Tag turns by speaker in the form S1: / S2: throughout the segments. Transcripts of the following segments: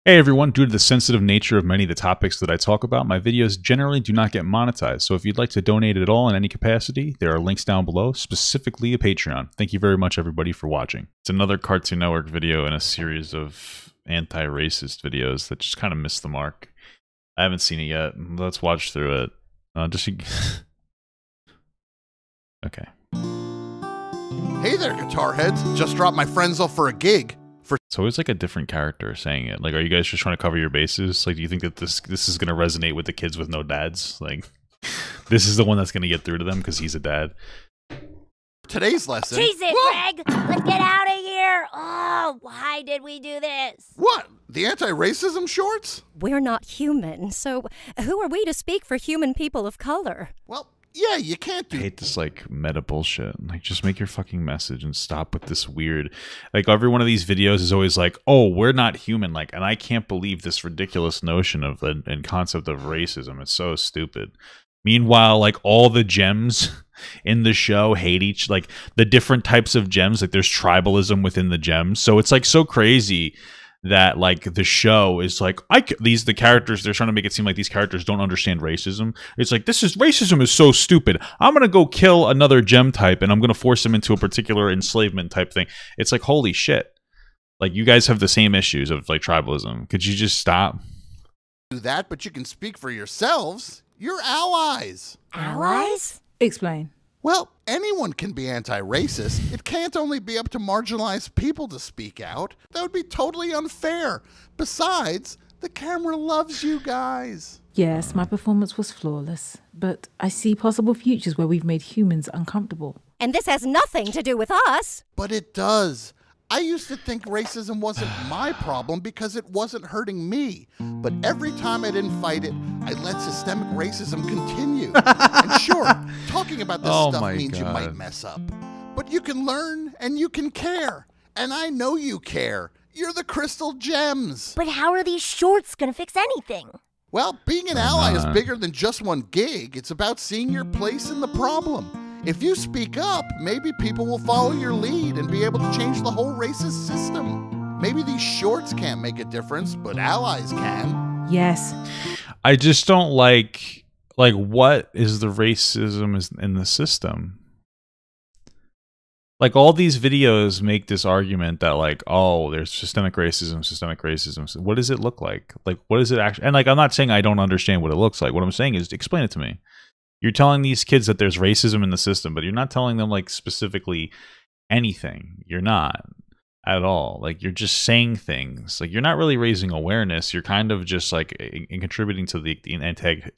S1: Hey everyone, due to the sensitive nature of many of the topics that I talk about, my videos generally do not get monetized. So if you'd like to donate at all in any capacity, there are links down below, specifically a Patreon. Thank you very much everybody for watching. It's another Cartoon Network video in a series of anti-racist videos that just kind of missed the mark. I haven't seen it yet. Let's watch through it. Okay.
S2: Hey there, guitar heads. Just dropped my friends off for a gig.
S1: So it's like a different character saying it. Like, are you guys just trying to cover your bases? Like, do you think that this is going to resonate with the kids with no dads? Like, this is the one that's going to get through to them because he's a dad.
S2: Today's lesson.
S3: Cheese it, Greg! Let's get out of here! Oh, why did we do this?
S2: What? The anti-racism shorts?
S4: We're not human, so who are we to speak for human people of color?
S2: Well, yeah, you can't do.
S1: I hate this like meta bullshit. Like, just make your fucking message and stop with this weird. Like, every one of these videos is always like, "Oh, we're not human." Like, and I can't believe this ridiculous notion of and concept of racism. It's so stupid. Meanwhile, like, all the gems in the show hate each, like the different types of gems. Like, there's tribalism within the gems, so it's like so crazy that like the show is like the characters, they're trying to make it seem like these characters don't understand racism. It's like, racism is so stupid. I'm gonna go kill another gem type and I'm gonna force him into a particular enslavement type thing. It's like, holy shit. Like, you guys have the same issues of like tribalism. Could you just stop?
S2: Do that, but you can speak for yourselves. You're allies.
S3: Allies?
S5: Explain.
S2: Well, anyone can be anti-racist. It can't only be up to marginalized people to speak out. That would be totally unfair. Besides, the camera loves you guys.
S5: Yes, my performance was flawless, but I see possible futures where we've made humans uncomfortable.
S4: And this has nothing to do with us.
S2: But it does. I used to think racism wasn't my problem because it wasn't hurting me. But every time I didn't fight it, I let systemic racism continue. And sure, talking about this stuff means you might mess up. But you can learn and you can care. And I know you care. You're the crystal gems.
S3: But how are these shorts gonna fix anything?
S2: Well, being an ally is bigger than just one gig. It's about seeing your place in the problem. If you speak up, maybe people will follow your lead and be able to change the whole racist system. Maybe these shorts can't make a difference, but allies can.
S5: Yes.
S1: I just don't like what is the racism in the system? Like, all these videos make this argument that like, oh, there's systemic racism. So what does it look like? Like, what is it actually? And like, I'm not saying I don't understand what it looks like. What I'm saying is, explain it to me. You're telling these kids that there's racism in the system, but you're not telling them like specifically anything. You're not at all. Like, you're just saying things. Like, you're not really raising awareness. You're kind of just like contributing to the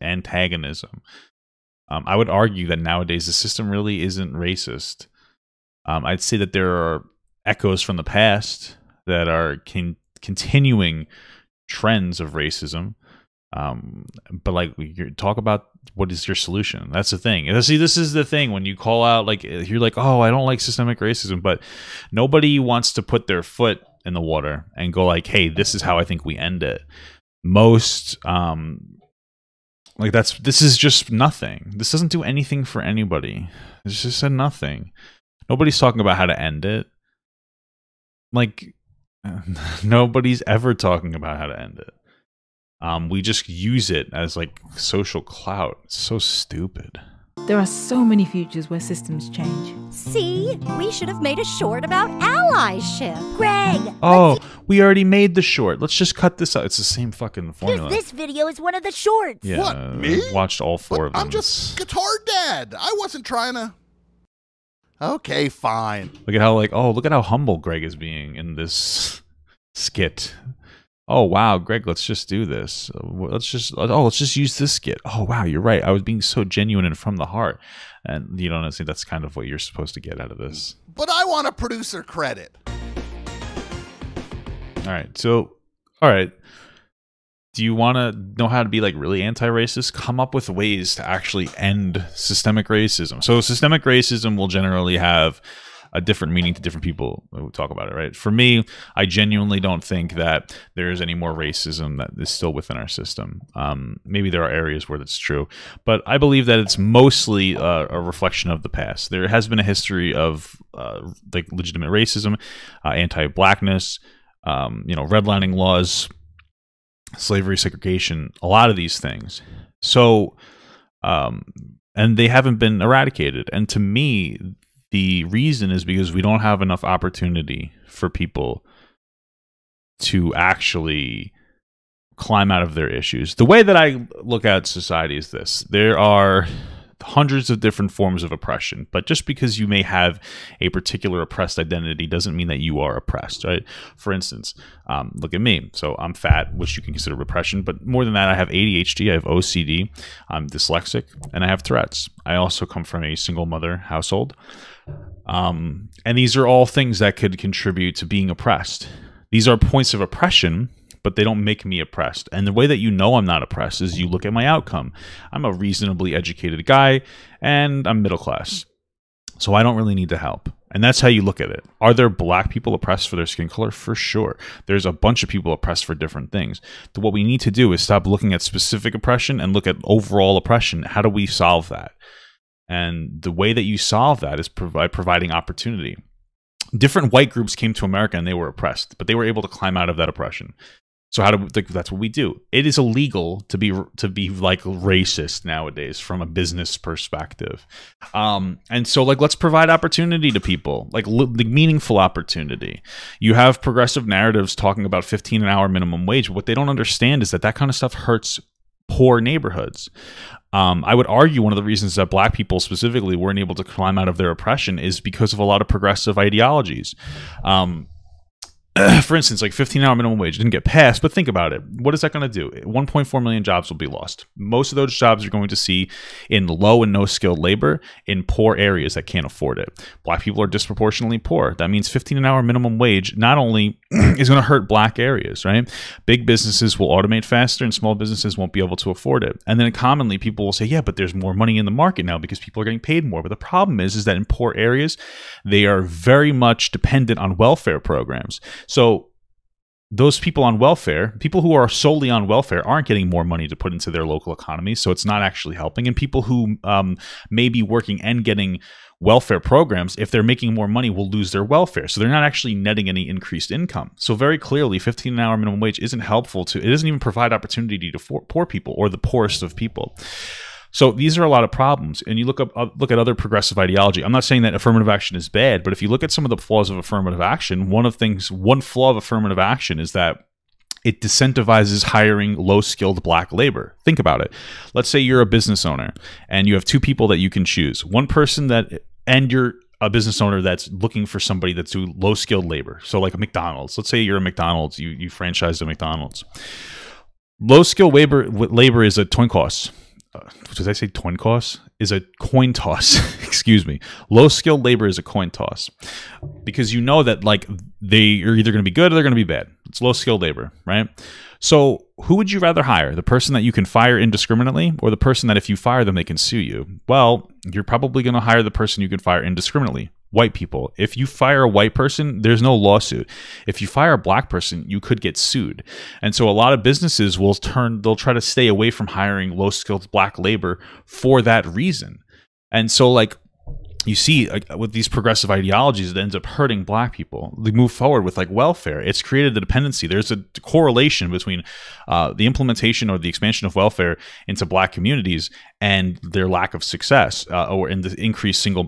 S1: antagonism. I would argue that nowadays the system really isn't racist. I'd say that there are echoes from the past that are continuing trends of racism. But like, you talk about what is your solution. That's the thing. And see, this is the thing when you call out, like, you're like, oh, I don't like systemic racism, but nobody wants to put their foot in the water and go like, hey, this is how I think we end it. Most like, this is just nothing. This doesn't do anything for anybody. It's just a nothing. Nobody's talking about how to end it. Like, nobody's ever talking about how to end it. We just use it as like social clout. It's so stupid.
S5: There are so many futures where systems change.
S4: See? We should have made a short about allyship.
S3: Greg!
S1: Oh, we already made the short. Let's just cut this out. It's the same fucking formula.
S3: This video is one of the shorts.
S1: Yeah,
S2: What, me?
S1: Watched all four of them.
S2: I'm just guitar dad. I wasn't trying to. Okay, fine.
S1: Look at how like, oh, look at how humble Greg is being in this skit. Oh wow, Greg, let's just do this. Let's just use this skit. Oh wow, you're right. I was being so genuine and from the heart. And you don't see that's kind of what you're supposed to get out of this.
S2: But I want a producer credit.
S1: All right. Do you want to know how to be like really anti-racist? Come up with ways to actually end systemic racism. So systemic racism will generally have a different meaning to different people who talk about it, right? For me, I genuinely don't think that there is any more racism that is still within our system. Maybe there are areas where that's true, but I believe that it's mostly a reflection of the past. There has been a history of like legitimate racism, anti-blackness, redlining laws, slavery, segregation, a lot of these things. So, and they haven't been eradicated. And to me, the reason is because we don't have enough opportunity for people to actually climb out of their issues. The way that I look at society is this: there are hundreds of different forms of oppression, but just because you may have a particular oppressed identity doesn't mean that you are oppressed, right? For instance, look at me. So I'm fat, which you can consider repression, but more than that, I have ADHD, I have OCD, I'm dyslexic, and I have Tourette's. I also come from a single mother household. And these are all things that could contribute to being oppressed. These are points of oppression, but they don't make me oppressed. And the way that you know I'm not oppressed is you look at my outcome. I'm a reasonably educated guy, and I'm middle class. So I don't really need the help. And that's how you look at it. Are there black people oppressed for their skin color? For sure. There's a bunch of people oppressed for different things. But what we need to do is stop looking at specific oppression and look at overall oppression. How do we solve that? And the way that you solve that is by providing opportunity. Different white groups came to America and they were oppressed, but they were able to climb out of that oppression. So that's what we do. It is illegal to be like racist nowadays from a business perspective. And so like, let's provide opportunity to people, like the meaningful opportunity. You have progressive narratives talking about 15 an hour minimum wage. But what they don't understand is that kind of stuff hurts poor neighborhoods. I would argue one of the reasons that black people specifically weren't able to climb out of their oppression is because of a lot of progressive ideologies. For instance, like 15-hour minimum wage didn't get passed, but think about it. What is that going to do? 1.4 million jobs will be lost. Most of those jobs you're going to see in low and no skilled labor in poor areas that can't afford it. Black people are disproportionately poor. That means 15-an-hour minimum wage not only is going to hurt black areas, right? Big businesses will automate faster and small businesses won't be able to afford it. And then commonly people will say, yeah, but there's more money in the market now because people are getting paid more. But the problem is that in poor areas, they are very much dependent on welfare programs. So those people on welfare, people who are solely on welfare, aren't getting more money to put into their local economy, so it's not actually helping. And people who may be working and getting welfare programs, if they're making more money, will lose their welfare. So they're not actually netting any increased income. So very clearly, 15-an-hour minimum wage isn't helpful to, it doesn't even provide opportunity to poor people or the poorest of people. So these are a lot of problems. And you look at other progressive ideology. I'm not saying that affirmative action is bad, but if you look at some of the flaws of affirmative action, one flaw of affirmative action is that it disincentivizes hiring low-skilled black labor. Think about it. Let's say you're a business owner and you have two people that you can choose. One person and you're a business owner that's looking for somebody that's doing low-skilled labor. So like a McDonald's. Let's say you're a McDonald's. You franchise a McDonald's. Low-skilled labor is a coin toss. Did I say coin toss? Is a coin toss. Excuse me. Low-skilled labor is a coin toss because you know that like they are either going to be good or they're going to be bad. It's low-skilled labor, right? So who would you rather hire? The person that you can fire indiscriminately or the person that if you fire them, they can sue you? Well, you're probably going to hire the person you can fire indiscriminately. White people. If you fire a white person, there's no lawsuit. If you fire a black person, you could get sued. And so a lot of businesses they'll try to stay away from hiring low-skilled black labor for that reason. And so like you see with these progressive ideologies, it ends up hurting black people. They move forward with like welfare. It's created a dependency. There's a correlation between the implementation or the expansion of welfare into black communities and their lack of success, or in the increased single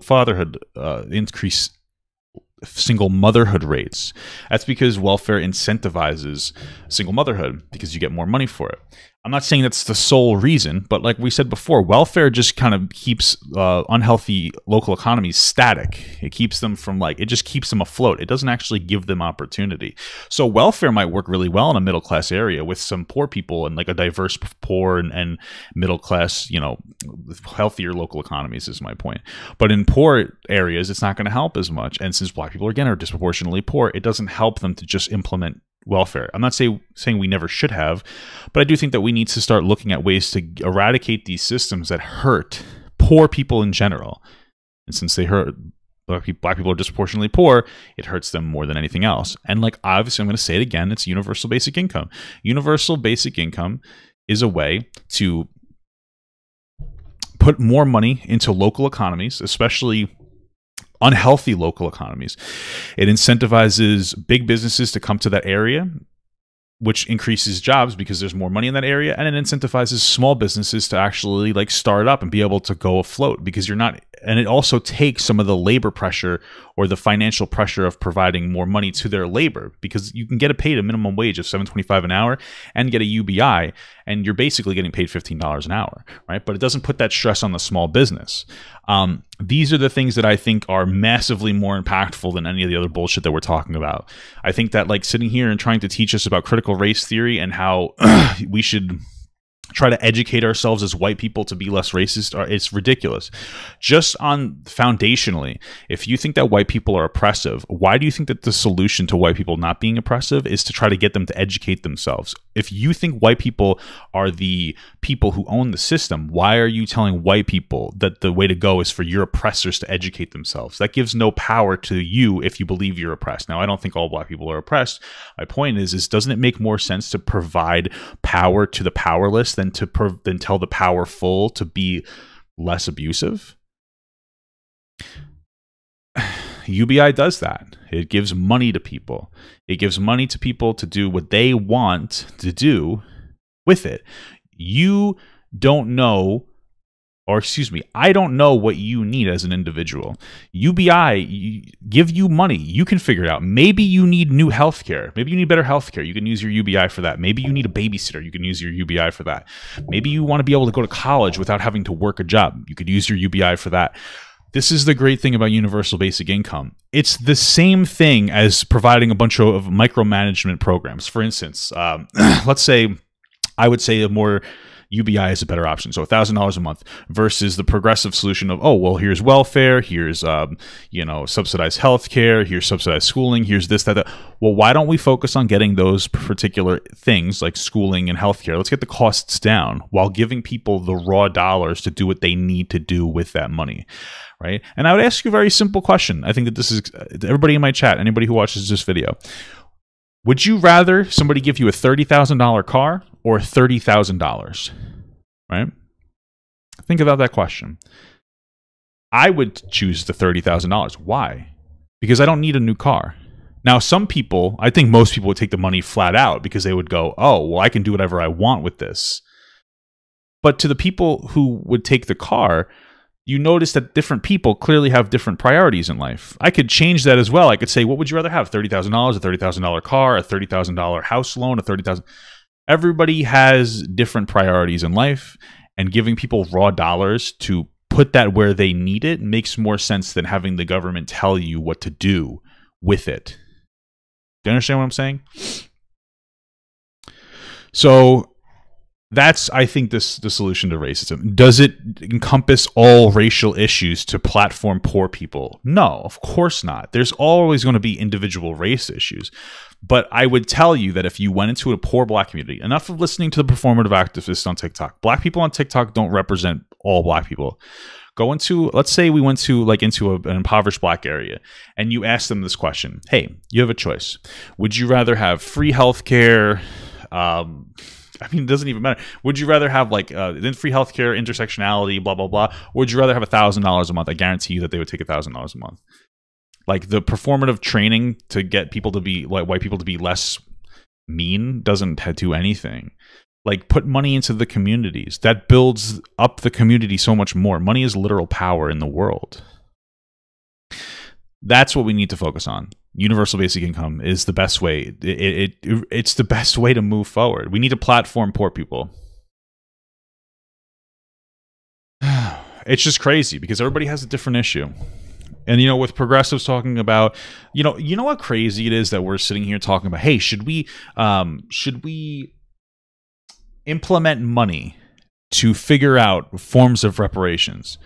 S1: motherhood rates. That's because welfare incentivizes single motherhood because you get more money for it. I'm not saying that's the sole reason, but like we said before, welfare just kind of keeps unhealthy local economies static. It keeps them from it just keeps them afloat. It doesn't actually give them opportunity. So welfare might work really well in a middle class area with some poor people and like a diverse poor and middle class, healthier local economies is my point. But in poor areas, it's not going to help as much. And since black people, again, are disproportionately poor, it doesn't help them to just implement welfare. I'm not saying we never should have, but I do think that we need to start looking at ways to eradicate these systems that hurt poor people in general. And since they hurt black people are disproportionately poor, it hurts them more than anything else. And like obviously, I'm going to say it again, it's universal basic income. Universal basic income is a way to put more money into local economies, especially unhealthy local economies. It incentivizes big businesses to come to that area. which increases jobs because there's more money in that area, and it incentivizes small businesses to actually like start up and be able to go afloat, because you're not, and it also takes some of the labor pressure or the financial pressure of providing more money to their labor, because you can get paid a minimum wage of $7.25 an hour and get a UBI, and you're basically getting paid $15 an hour, right? But it doesn't put that stress on the small business. These are the things that I think are massively more impactful than any of the other bullshit that we're talking about. I think that like sitting here and trying to teach us about critical race theory and how we should try to educate ourselves as white people to be less racist, it's ridiculous. Just on foundationally, if you think that white people are oppressive, why do you think that the solution to white people not being oppressive is to try to get them to educate themselves? If you think white people are the people who own the system, why are you telling white people that the way to go is for your oppressors to educate themselves? That gives no power to you if you believe you're oppressed. Now, I don't think all black people are oppressed. My point is doesn't it make more sense to provide power to the powerless than tell the powerful to be less abusive? UBI does that. It gives money to people. It gives money to people to do what they want to do with it. You don't know, or excuse me, I don't know what you need as an individual. UBI give you money. You can figure it out. Maybe you need new healthcare. Maybe you need better healthcare. You can use your UBI for that. Maybe you need a babysitter. You can use your UBI for that. Maybe you want to be able to go to college without having to work a job. You could use your UBI for that. This is the great thing about universal basic income. It's the same thing as providing a bunch of micromanagement programs. For instance, let's say, I would say a more UBI is a better option. So $1,000 a month versus the progressive solution of, oh, well, here's welfare, here's, subsidized healthcare, here's subsidized schooling, here's this, that. Well, why don't we focus on getting those particular things like schooling and healthcare? Let's get the costs down while giving people the raw dollars to do what they need to do with that money. Right? And I would ask you a very simple question. I think that this is everybody in my chat, anybody who watches this video. Would you rather somebody give you a $30,000 car or $30,000? Right? Think about that question. I would choose the $30,000. Why? Because I don't need a new car. Now, some people, I think most people would take the money flat out because they would go, oh, well, I can do whatever I want with this. But to the people who would take the car, you notice that different people clearly have different priorities in life. I could change that as well. I could say, what would you rather have? $30,000, a $30,000 car, a $30,000 house loan, a $30,000. Everybody has different priorities in life, and giving people raw dollars to put that where they need it makes more sense than having the government tell you what to do with it. Do you understand what I'm saying? So that's, I think, the solution to racism. Does it encompass all racial issues to platform poor people? No, of course not. There's always going to be individual race issues. But I would tell you that if you went into a poor black community, enough of listening to the performative activists on TikTok. Black people on TikTok don't represent all black people. Go into, let's say we went to an impoverished black area, and you ask them this question. Hey, you have a choice. Would you rather have free healthcare? It doesn't even matter. Would you rather have free healthcare, intersectionality, blah, blah, blah? Or would you rather have $1,000 a month? I guarantee you that they would take $1,000 a month. Like, the performative training to get people to be, like, white people to be less mean doesn't do anything. Like, put money into the communities. That builds up the community so much more. Money is literal power in the world. That's what we need to focus on. Universal basic income is the best way. It's the best way to move forward. We need to platform poor people. It's just crazy because everybody has a different issue. And, with progressives talking about, you know how crazy it is that we're sitting here talking about, hey, should we implement money to figure out forms of reparations?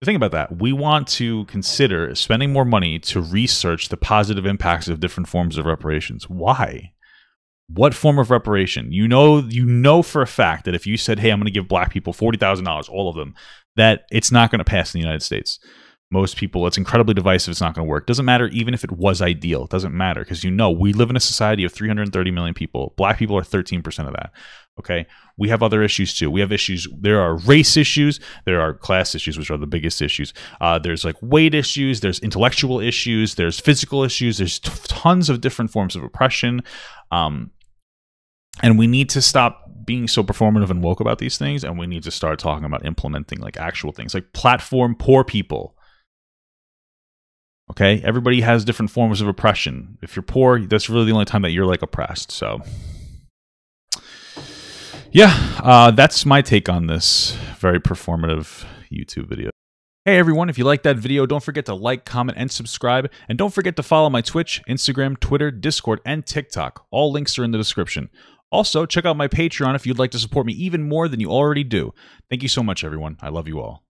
S1: Think about that. We want to consider spending more money to research the positive impacts of different forms of reparations. Why? What form of reparation? You know for a fact that if you said, hey, I'm going to give black people $40,000, all of them, that it's not going to pass in the United States. Most people, it's incredibly divisive. It's not going to work. Doesn't matter even if it was ideal. It doesn't matter because we live in a society of 330 million people. Black people are 13% of that. Okay, we have other issues too. We have issues. There are race issues. There are class issues, which are the biggest issues. There's like weight issues. There's intellectual issues. There's physical issues. There's tons of different forms of oppression. And we need to stop being so performative and woke about these things, and we need to start talking about implementing like actual things, like platform poor people. Okay, everybody has different forms of oppression. If you're poor, that's really the only time that you're like oppressed. So, yeah, that's my take on this very performative YouTube video. Hey everyone, if you liked that video, don't forget to like, comment, and subscribe. And don't forget to follow my Twitch, Instagram, Twitter, Discord, and TikTok. All links are in the description. Also, check out my Patreon if you'd like to support me even more than you already do. Thank you so much, everyone. I love you all.